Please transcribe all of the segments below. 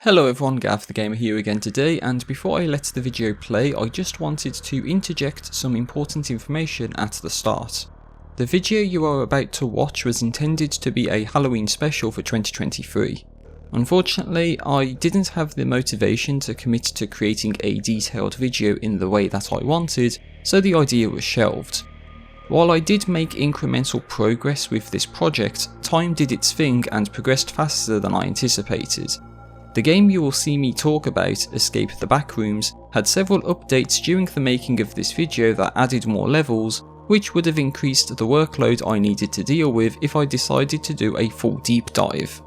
Hello everyone, GarethTheGamer here again today, and before I let the video play, I just wanted to interject some important information at the start. The video you are about to watch was intended to be a Halloween special for 2023. Unfortunately, I didn't have the motivation to commit to creating a detailed video in the way that I wanted, so the idea was shelved. While I did make incremental progress with this project, time did its thing and progressed faster than I anticipated. The game you will see me talk about, Escape the Backrooms, had several updates during the making of this video that added more levels, which would have increased the workload I needed to deal with if I decided to do a full deep dive.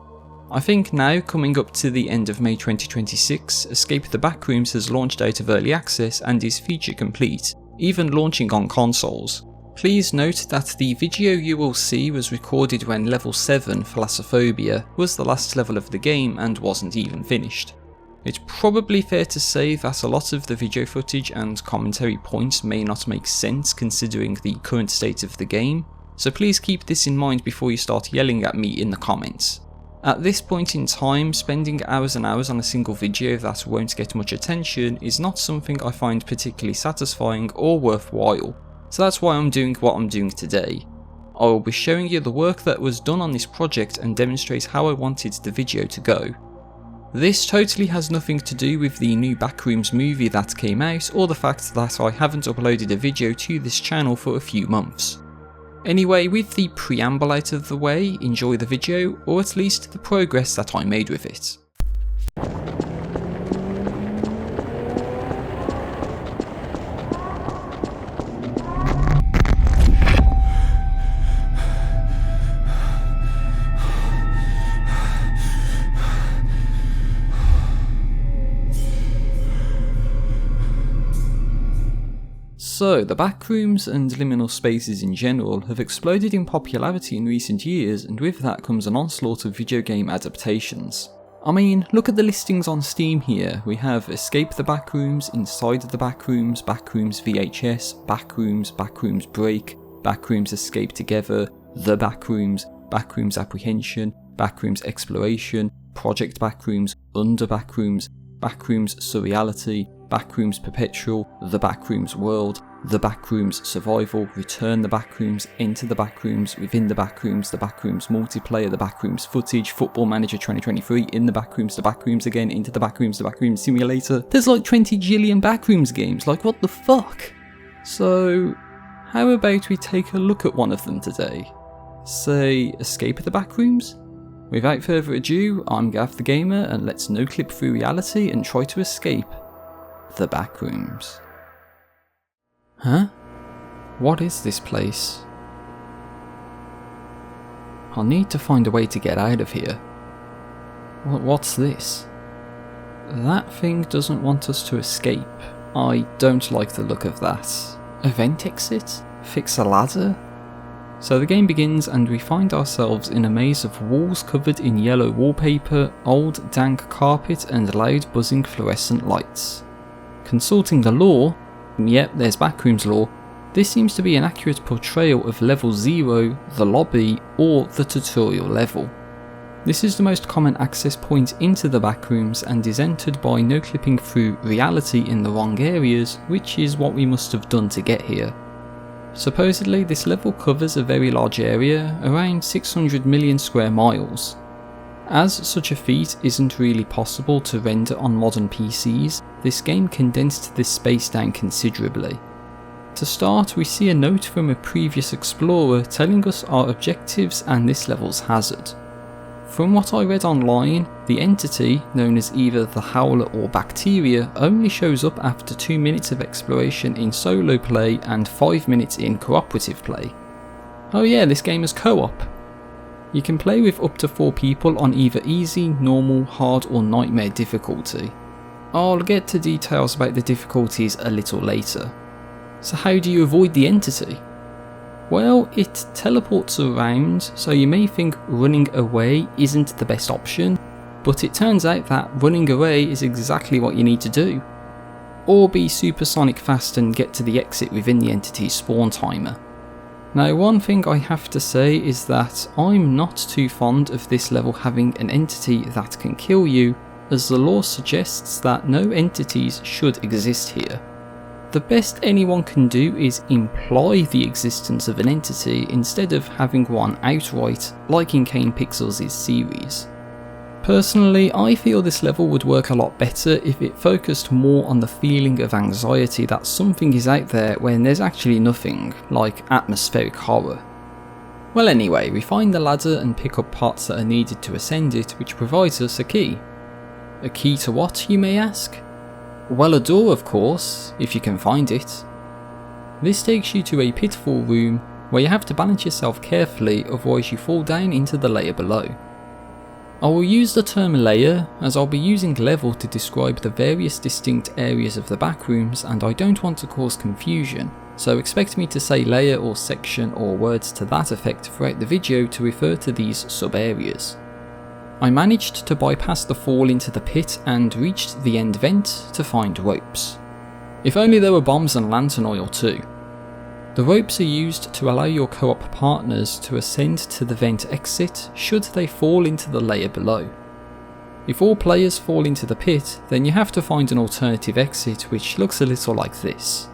I think now, coming up to the end of May 2026, Escape the Backrooms has launched out of early access and is feature complete, even launching on consoles. Please note that the video you will see was recorded when level 7, Thalassophobia, was the last level of the game and wasn't even finished. It's probably fair to say that a lot of the video footage and commentary points may not make sense considering the current state of the game, so please keep this in mind before you start yelling at me in the comments. At this point in time, spending hours and hours on a single video that won't get much attention is not something I find particularly satisfying or worthwhile. So that's why I'm doing what I'm doing today. I will be showing you the work that was done on this project and demonstrate how I wanted the video to go. This totally has nothing to do with the new Backrooms movie that came out or the fact that I haven't uploaded a video to this channel for a few months. Anyway, with the preamble out of the way, enjoy the video, or at least the progress that I made with it. So, the Backrooms and liminal spaces in general have exploded in popularity in recent years, and with that comes an onslaught of video game adaptations. I mean, look at the listings on Steam here. We have Escape the Backrooms, Inside the Backrooms, Backrooms VHS, Backrooms, Backrooms Break, Backrooms Escape Together, The Backrooms, Backrooms Apprehension, Backrooms Exploration, Project Backrooms, Under Backrooms, Backrooms Surreality, Backrooms Perpetual, The Backrooms World, The Backrooms Survival, Return the Backrooms, Enter the Backrooms, Within the Backrooms Multiplayer, The Backrooms Footage, Football Manager 2023, In the Backrooms, The Backrooms Again, Into the Backrooms Simulator. There's like 20 jillion Backrooms games, like what the fuck? So, how about we take a look at one of them today? Say, Escape the Backrooms? Without further ado, I'm GarethTheGamer, and let's no-clip through reality and try to escape the Backrooms. Huh? What is this place? I'll need to find a way to get out of here. What's this? That thing doesn't want us to escape. I don't like the look of that. A vent exit? Fix a ladder? So the game begins and we find ourselves in a maze of walls covered in yellow wallpaper, old dank carpet and loud buzzing fluorescent lights. Consulting the lore, yep, there's Backrooms lore, this seems to be an accurate portrayal of level 0, the lobby, or the tutorial level. This is the most common access point into the Backrooms and is entered by no clipping through reality in the wrong areas, which is what we must have done to get here. Supposedly this level covers a very large area, around 600 million square miles. As such a feat isn't really possible to render on modern PCs, this game condensed this space down considerably. To start, we see a note from a previous explorer telling us our objectives and this level's hazard. From what I read online, the entity, known as either the Howler or Bacteria, only shows up after 2 minutes of exploration in solo play and 5 minutes in cooperative play. Oh yeah, this game is co-op. You can play with up to 4 people on either easy, normal, hard or nightmare difficulty. I'll get to details about the difficulties a little later. So how do you avoid the entity? Well, it teleports around, so you may think running away isn't the best option, but it turns out that running away is exactly what you need to do. Or be supersonic fast and get to the exit within the entity's spawn timer. Now, one thing I have to say is that I'm not too fond of this level having an entity that can kill you, as the lore suggests that no entities should exist here. The best anyone can do is imply the existence of an entity instead of having one outright, like in Kane Pixels' series. Personally, I feel this level would work a lot better if it focused more on the feeling of anxiety that something is out there when there's actually nothing, like atmospheric horror. Well anyway, we find the ladder and pick up parts that are needed to ascend it, which provides us a key. A key to what, you may ask? Well, a door of course, if you can find it. This takes you to a pitfall room where you have to balance yourself carefully, otherwise you fall down into the layer below. I will use the term layer as I'll be using level to describe the various distinct areas of the backrooms, and I don't want to cause confusion, so expect me to say layer or section or words to that effect throughout the video to refer to these sub-areas. I managed to bypass the fall into the pit and reached the end vent to find ropes. If only there were bombs and lantern oil too. The ropes are used to allow your co-op partners to ascend to the vent exit should they fall into the layer below. If all players fall into the pit, then you have to find an alternative exit which looks a little like this.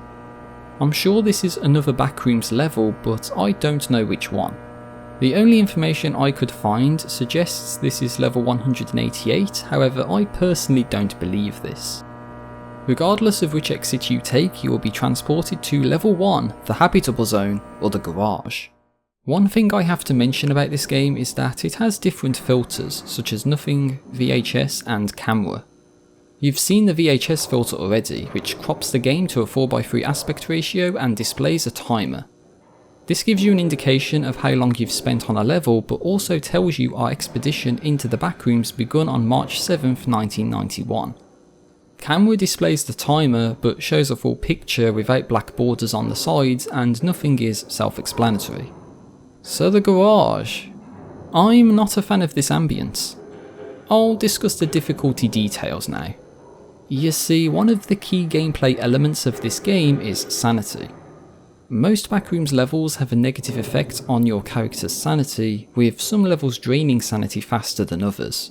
I'm sure this is another Backrooms level, but I don't know which one. The only information I could find suggests this is level 188, however I personally don't believe this. Regardless of which exit you take, you will be transported to level 1, the habitable zone, or the garage. One thing I have to mention about this game is that it has different filters, such as nothing, VHS and camera. You've seen the VHS filter already, which crops the game to a 4:3 aspect ratio and displays a timer. This gives you an indication of how long you've spent on a level, but also tells you our expedition into the backrooms begun on March 7th, 1991. Camera displays the timer, but shows a full picture without black borders on the sides, and nothing is self-explanatory. So the garage. I'm not a fan of this ambience. I'll discuss the difficulty details now. You see, one of the key gameplay elements of this game is sanity. Most Backrooms levels have a negative effect on your character's sanity, with some levels draining sanity faster than others.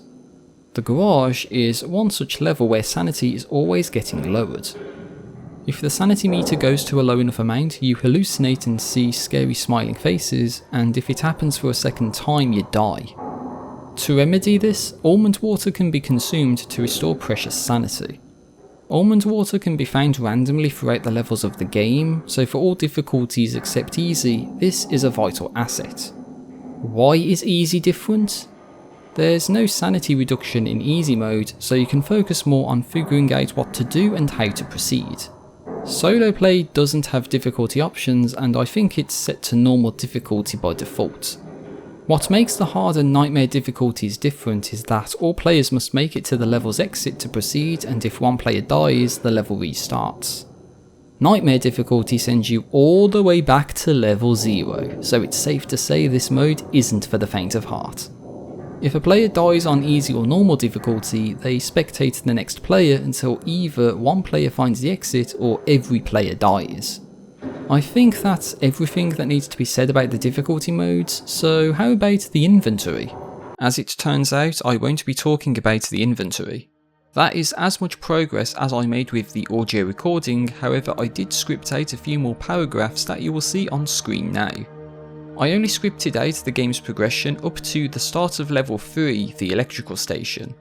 The garage is one such level where sanity is always getting lowered. If the sanity meter goes to a low enough amount, you hallucinate and see scary smiling faces, and if it happens for a second time, you die. To remedy this, almond water can be consumed to restore precious sanity. Almond water can be found randomly throughout the levels of the game, so for all difficulties except easy, this is a vital asset. Why is easy different? There's no sanity reduction in easy mode, so you can focus more on figuring out what to do and how to proceed. Solo play doesn't have difficulty options, and I think it's set to normal difficulty by default. What makes the hard and nightmare difficulties different is that all players must make it to the level's exit to proceed, and if one player dies, the level restarts. Nightmare difficulty sends you all the way back to level 0, so it's safe to say this mode isn't for the faint of heart. If a player dies on easy or normal difficulty, they spectate the next player until either one player finds the exit or every player dies. I think that's everything that needs to be said about the difficulty modes, so how about the inventory? As it turns out, I won't be talking about the inventory. That is as much progress as I made with the audio recording, however I did script out a few more paragraphs that you will see on screen now. I only scripted out the game's progression up to the start of level 3, the electrical station.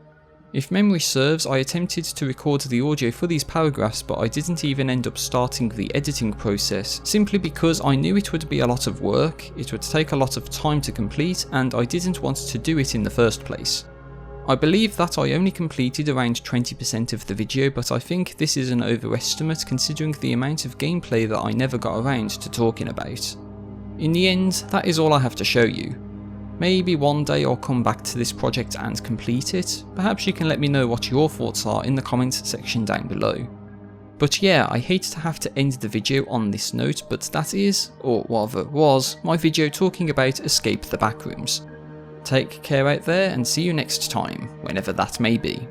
If memory serves, I attempted to record the audio for these paragraphs, but I didn't even end up starting the editing process, simply because I knew it would be a lot of work, it would take a lot of time to complete, and I didn't want to do it in the first place. I believe that I only completed around 20% of the video, but I think this is an overestimate considering the amount of gameplay that I never got around to talking about. In the end, that is all I have to show you. Maybe one day I'll come back to this project and complete it. Perhaps you can let me know what your thoughts are in the comments section down below. But yeah, I hate to have to end the video on this note, but that is, or rather was, my video talking about Escape the Backrooms. Take care out there and see you next time, whenever that may be.